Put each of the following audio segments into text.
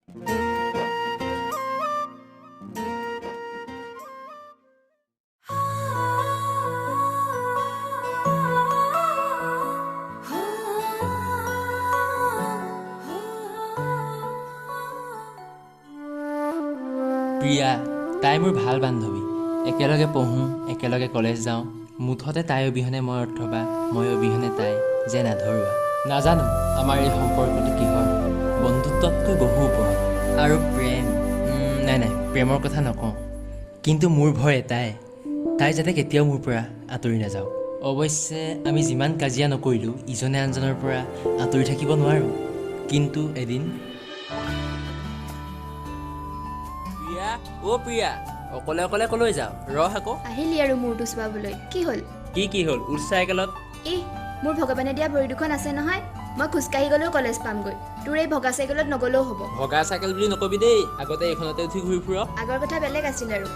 প্ৰিয়া তাই মোৰ ভাল বান্ধৱী একেলগে পঢ়োঁ একেলগে কলেজ যাওঁ মুঠতে তাই অবিহনে মই অথবা মই অবিহনে তাই যে নাধৰুৱা নাজানো আমাৰ এই সম্পৰ্কটো কিহৰ বন্ধুত্বতকৈ বহু ওপৰত আৰু প্ৰেম নাই প্ৰেমৰ কথা নকওঁ কিন্তু মোৰ ভয় এটাই তাই যাতে কেতিয়াও মোৰ পৰা আঁতৰি নাযাওক অৱশ্যে আমি যিমান কাজিয়া নকৰিলোঁ ইজনে আনজনৰ পৰা আঁতৰি থাকিব নোৱাৰোঁ কিন্তু এদিন প্ৰিয়া প্ৰিয়া অকলে অকলে কলৈ যাওঁ ৰহ আকৌ আহিলি আৰু মূৰটো চুৱাবলৈ কি হ'ল কি হ'ল উৰ চাইকেলত মোৰ ভগৱানে দিয়া ভৰি দুখন আছে নহয় মই খোজকাঢ়ি গ'লেও কলেজ পামগৈ তোৰ এই ভগা চাইকেলত নগ'লেও হ'ব ভগা চাইকেল বুলি নকবি দেই আগতে এইখনতে উঠি ঘূৰি ফুৰ আগৰ কথা বেলেগ আছিল আৰু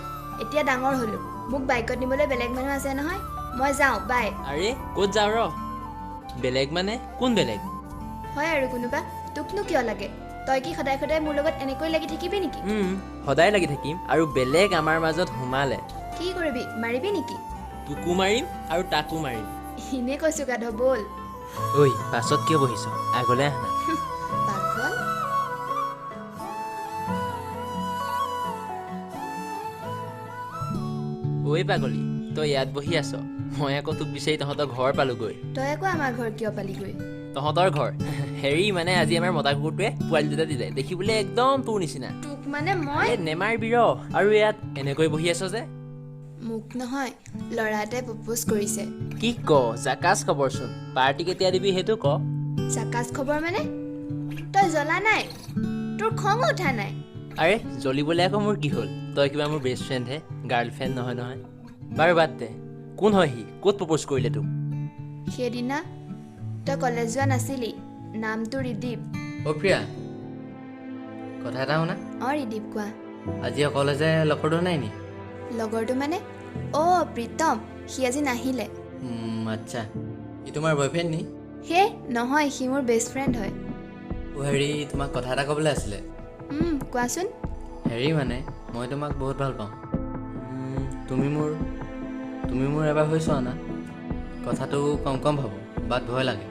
এতিয়া ডাঙৰ হ'লো মোক বাইকত নিবলৈ বেলেগ মানুহ আছে নহয় মই যাওঁ বাই আৰে ক'ত যাওঁ ৰ বেলেগ মানে কোন বেলেগ হয় আৰু কোনোবা তোকনো কিয় লাগে তই কি সদায় সদায় মোৰ লগত এনেকৈ লাগি থাকিবি নেকি সদায় লাগি থাকিম আৰু বেলেগ আমাৰ মাজত সোমালে কি কৰিবি মাৰিবি নেকি তোকো মাৰিম আৰু তাকো মাৰিম এনে কৈছো গাধ বল ঐ পাছত কিয় বহিছ আগলৈ আহ না পাগল ঐ পাগলী তই ইয়াত বহি আছ মই আকৌ তোক বিচাৰি তহঁতৰ ঘৰ পালোগৈ তই আকৌ আমাৰ ঘৰ কিয় পালিগৈ তহঁতৰ ঘৰ হেৰি মানে আজি আমাৰ মতা কুকুৰটোৱে পোৱালি দুটা দিলে দেখিবলৈ একদম তোৰ নিচিনা তোক মানে মই নেমাৰিবি ৰ আৰু ইয়াত এনেকৈ বহি আছ যে মোক নহয় ল'ৰা এটাই প্ৰপ'জ কৰিছে কি ক জাকাচ খবৰচোন পাৰ্টি কেতিয়া দিবি সেইটো ক জাকাচ খবৰ মানে তই জ্বলা নাই তোৰ খং উঠা নাই আৰে জ্বলিবলৈ আকৌ মোৰ কি হ'ল তই কিবা মোৰ বেষ্ট ফ্ৰেণ্ডহে গাৰ্লফ্ৰেণ্ড নহয় বাৰু বাদ দে কোন হয় সি ক'ত প্ৰপ'জ কৰিলে তোক সেইদিনা তই কলেজ যোৱা নাছিলি নামটো ৰিদীপ প্ৰিয়া কথা এটা শুনা ৰিদীপ কোৱা আজি অকলে যে লগৰটো নাই নি লগৰটো মানে প্ৰীতম সি আজি নাহিলে আচ্ছা সি তোমাৰ বয়ফ্ৰেণ্ড নি হে নহয় সি মোৰ বেষ্ট ফ্ৰেণ্ড হয় হেৰি তোমাক কথা এটা ক'বলৈ আছিলে কোৱাচোন হেৰি মানে মই তোমাক বহুত ভাল পাওঁ তুমি মোৰ এবাৰ হৈ চোৱা না কথাটো কম ভাবোঁ বাট ভয় লাগে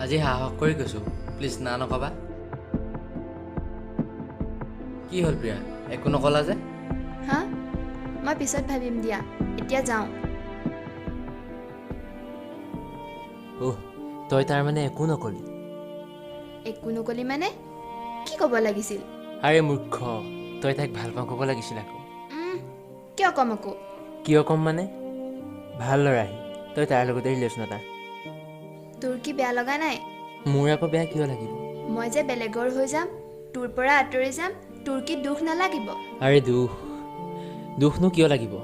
আজি সাহস কৰি কৈছোঁ প্লিজ না নকবা কি হ'ল প্ৰিয়া একো নকলা যে হা মই পিছত ভাবিম দিয়া এতিয়া যাওঁ তই তাৰ মানে একো নকলি মানে কি ক'ব লাগিছিল আৰে মূৰ্খ তই তাইক ভাল পাওঁ ক'ব লাগিছিল আকৌ কিয় ক'ম আকৌ কিয় ক'ম মানে ভাল ল'ৰাহি তই তাৰ লগতে ৰিলেশ্যন এটা তোৰ কি বেয়া লগা নাই মোৰ আকৌ বেয়া কিয় লাগিব মই যে বেলেগৰ হৈ যাম তোৰ পৰা আঁতৰি যাম তোৰ কি দুখ নালাগিব আৰে দুখনো কিয় লাগিব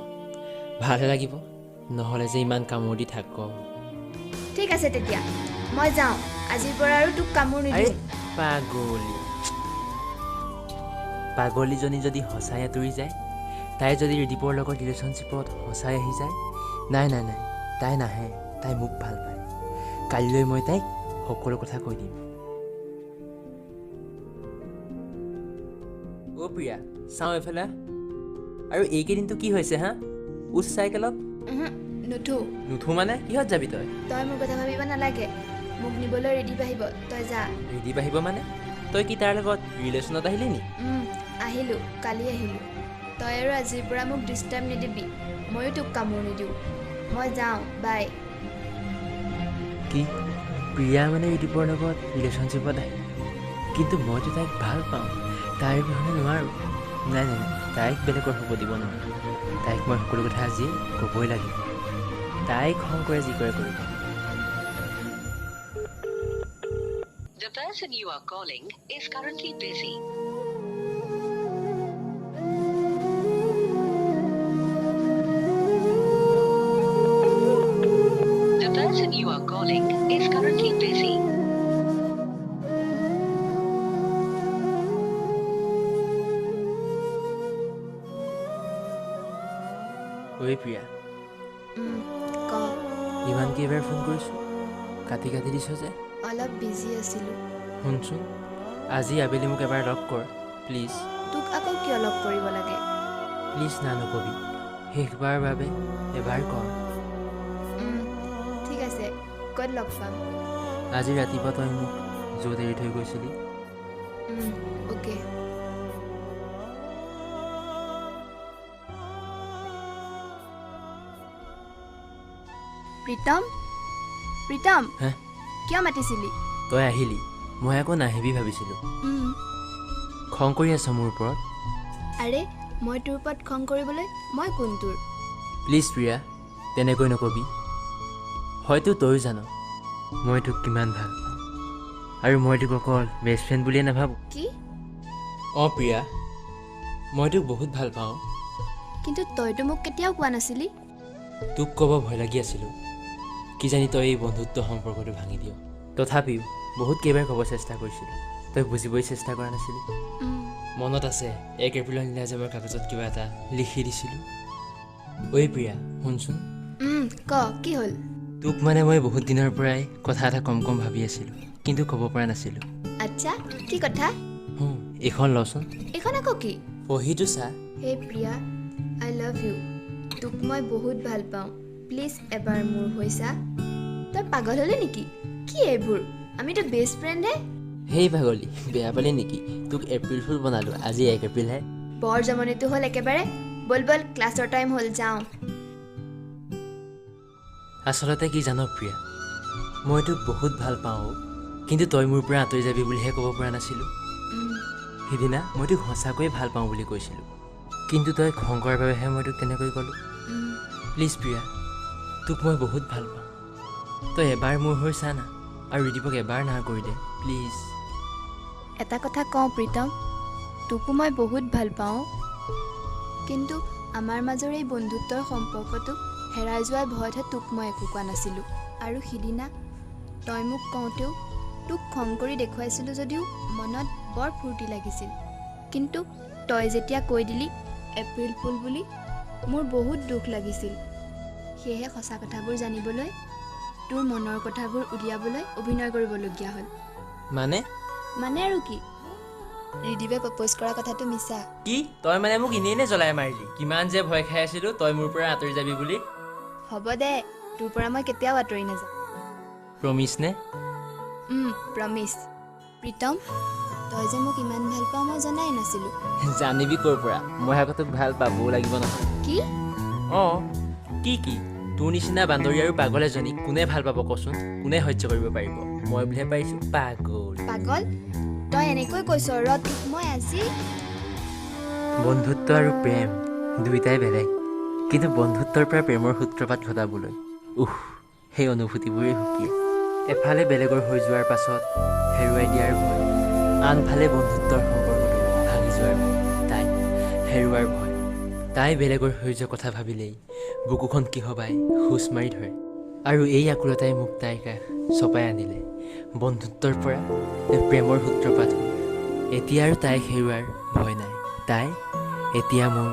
ভালহে লাগিব নহ'লে যে ইমান কামোৰ দি থাক ঠিক আছে তেতিয়া মই যাওঁ আজিৰ পৰা আৰু তোক কামোৰ নিদিওঁ পাগলীজনী যদি সঁচাই আঁতৰি যায় তাই যদি ৰিদীপৰ লগত ৰিলেশ্যনশ্বিপত সঁচাই আহি যায় নাই তাই নাহে তাই মোক ভাল পায় কালিলৈ মই তাইক সকলো কথা কৈ দিম প্ৰিয়া চাওঁ এইফালে আৰু এইকেইদিনটো কি হৈছে হা উচ চাইকেলত নুঠো মানে কিহত যাবি তই মোৰ কথা ভাবিব নালাগে মোক নিবলৈ ৰিদীপ আহিব তই যা ৰিদীপ আহিব মানে তই কি তাৰ লগত ৰিলেশ্যনত আহিলি নি আহিলোঁ কালি আহিলোঁ তই আৰু আজিৰ পৰা মোক ডিষ্টাৰ্ব নিদিবি ময়ো তোক কামোৰ নিদিওঁ মই যাওঁ বাই কি প্ৰিয়া মানে ৰিদীপৰ লগত ৰিলেশ্যনশ্বিপত আহে কিন্তু মইতো তাইক ভাল পাওঁ তাইৰ বিহনে নোৱাৰোঁ নাই তাইক বেলেগৰ হ'ব দিব নোৱাৰোঁ তাইক মই সকলো কথা আজি ক'বই লাগিব তাইক খং কৰে যি কৰে কৰিব The person you are calling is currently busy. The person you are calling is currently busy. ঐ প্ৰিয়া ক ইমান কেইবাৰ ফোন কৰিছোঁ কাটি দিছ যে অলপ বিজি আছিলোঁ শুনচোন আজি আবেলি মোক এবাৰ লগ কৰ প্লিজ তোক আকৌ কিয় লগ কৰিব লাগে? প্লিজ না নকবি, শেষবাৰৰ বাবে এবাৰ কৰ। ঠিক আছে, ক'ত লগ পাম? আজি ৰাতিপুৱা তই মোক য'ত এৰি থৈ গৈছিলি। অ'কে। প্ৰীতম, প্ৰীতম, হে? কিয় মাতিছিলি? তই আহিলি, মই আকৌ নাহিবি ভাবিছিলোঁ। খং কৰি আছ মোৰ ওপৰত? আৰে মই তোৰ ওপৰত খং কৰিবলৈ মই কোন তোৰ? প্লিজ প্ৰিয়া, তেনেকৈ নকবি। হয়তো তইও জান মই তোক কিমান ভাল পাওঁ, আৰু মই তোক অকল বেষ্ট ফ্ৰেণ্ড বুলিয়ে নাভাবোঁ। কি? অঁ প্ৰিয়া, মই তোক বহুত ভাল পাওঁ। কিন্তু তইতো মোক কেতিয়াও কোৱা নাছিলি। তোক ক'ব ভয় লাগি আছিলোঁ, কিজানি তই এই বন্ধুত্ব সম্পৰ্কটো ভাঙি দিয়। তথাপিও বহুত কেইবাৰ ক'ব চেষ্টা কৰিছিলোঁ, তই বুজিবই চেষ্টা কৰা নাছিলি। মনত আছে 1 এপ্ৰিলৰ নীলাজমৰ কাগজত কিবা এটা লিখি দিছিলোঁ? ঐ প্ৰিয়া শুনচোন। ক কি হ'ল? তোক মানে মই বহুত দিনৰ পৰাই কথা এটা কম ভাবি আছিলোঁ, কিন্তু ক'ব পৰা নাছিলোঁ। আচ্ছা, কি কথা? এইখন লচোন, এইখন আকৌ কি? পঢ়িটো চা। হে প্ৰিয়া, আই লাভ ইউ। তোক মই বহুত ভাল পাওঁ, প্লিজ এবাৰ মোৰ হৈ চা। তই পাগল হ'লি নেকি? কি এইবোৰ? আমিতো বেষ্ট ফ্ৰেণ্ডহে। হেই পাগলী, বেয়া পালি নেকি? তোক এপ্ৰিল ফুল বনালোঁ, আজি 1 এপ্ৰিলহে। বৰ জমনিটো হ'ল একেবাৰে। বল বল, ক্লাছৰ টাইম হ'ল, যাওঁ। আচলতে কি জান প্ৰিয়া, মই তোক বহুত ভাল পাওঁ, কিন্তু তই মোৰ পৰা আঁতৰি যাবি বুলিহে ক'ব পৰা নাছিলোঁ। সিদিনা মই তোক সঁচাকৈয়ে ভাল পাওঁ বুলি কৈছিলোঁ, কিন্তু তই খং কৰাৰ বাবেহে মই তোক তেনেকৈ ক'লোঁ। প্লিজ প্ৰিয়া, তোক মই বহুত ভাল পাওঁ। তই এবাৰ মোৰ হৈ চা না, আৰু ৰিদীপক এবাৰ না কৰি দে প্লিজ। এটা কথা কওঁ প্ৰীতম, তোকো মই বহুত ভাল পাওঁ, কিন্তু আমাৰ মাজৰ এই বন্ধুত্বৰ সম্পৰ্কটো হেৰাই যোৱাৰ ভয়তহে তোক মই একো কোৱা নাছিলোঁ। আৰু সিদিনা তই মোক কওঁতেও তোক খং কৰি দেখুৱাইছিলোঁ যদিও মনত বৰ ফূৰ্তি লাগিছিল, কিন্তু তই যেতিয়া কৈ দিলি এপ্ৰিল ফুল বুলি, মোৰ বহুত দুখ লাগিছিল। সেয়েহে সঁচা কথাবোৰ জানিবলৈ, তোৰ মনৰ কথাবোৰ উলিয়াবলৈ অভিনয় কৰিবলগীয়া হ'ল। মানে আৰু কি, ৰিদীপে প্ৰপ'জ কৰা কথাটো মিছা। কি তই মানে মোক এনেই জ্বলাই মাৰিলি? কিমান যে ভয় খাই আছিলোঁ তই মোৰ পৰা আঁতৰি যাবি বুলি। হ'ব দে, তোৰ পৰা মই কেতিয়াও আঁতৰি নাযাওঁ। প্ৰমিছ নে? প্ৰমিছ। প্ৰীতম, তই যে মোক ইমান ভাল পাওঁ মই জনাই নাছিলোঁ। জানিবি ক'ৰ পৰা, মই আকৌ তোক ভাল পাবও লাগিব নহয়। কি? অঁ কি তোৰ নিচিনা বান্দৰী আৰু পাগল এজনীক কোনে ভাল পাব কচোন? কোনে সহ্য কৰিব পাৰিব? মই বুলিহে পাৰিছোঁ, পাগল। পাগল? তই এনেকৈ কৈছ? ৰ তোক মই আজি। বন্ধুত্ব আৰু প্ৰেম দুয়োটাই বেলেগ, কিন্তু বন্ধুত্বৰ পৰা প্ৰেমৰ সূত্ৰপাত ঘটাবলৈ সেই অনুভূতিবোৰেই সুকীয়া। এফালে বেলেগৰ হৈ যোৱাৰ পাছত হেৰুৱাই দিয়াৰ ভয়, আনফালে বন্ধুত্বৰ সম্পৰ্কটো ভাঙি যোৱাৰ ভয়, তাই হেৰুৱাৰ ভয়। তাই বেলেগৰ হৈ যোৱা কথা ভাবিলেই বুকুখন কিহবাই হুচ মাৰি ধৰে, আৰু এই আকুলতাই মোক তাইৰ কাষ চপাই আনিলে। বন্ধুত্বৰ পৰা প্ৰেমৰ সূত্ৰপাত হ'ল। এতিয়া আৰু তাইক হেৰুৱাৰ ভয় নাই, তাই এতিয়া মোৰ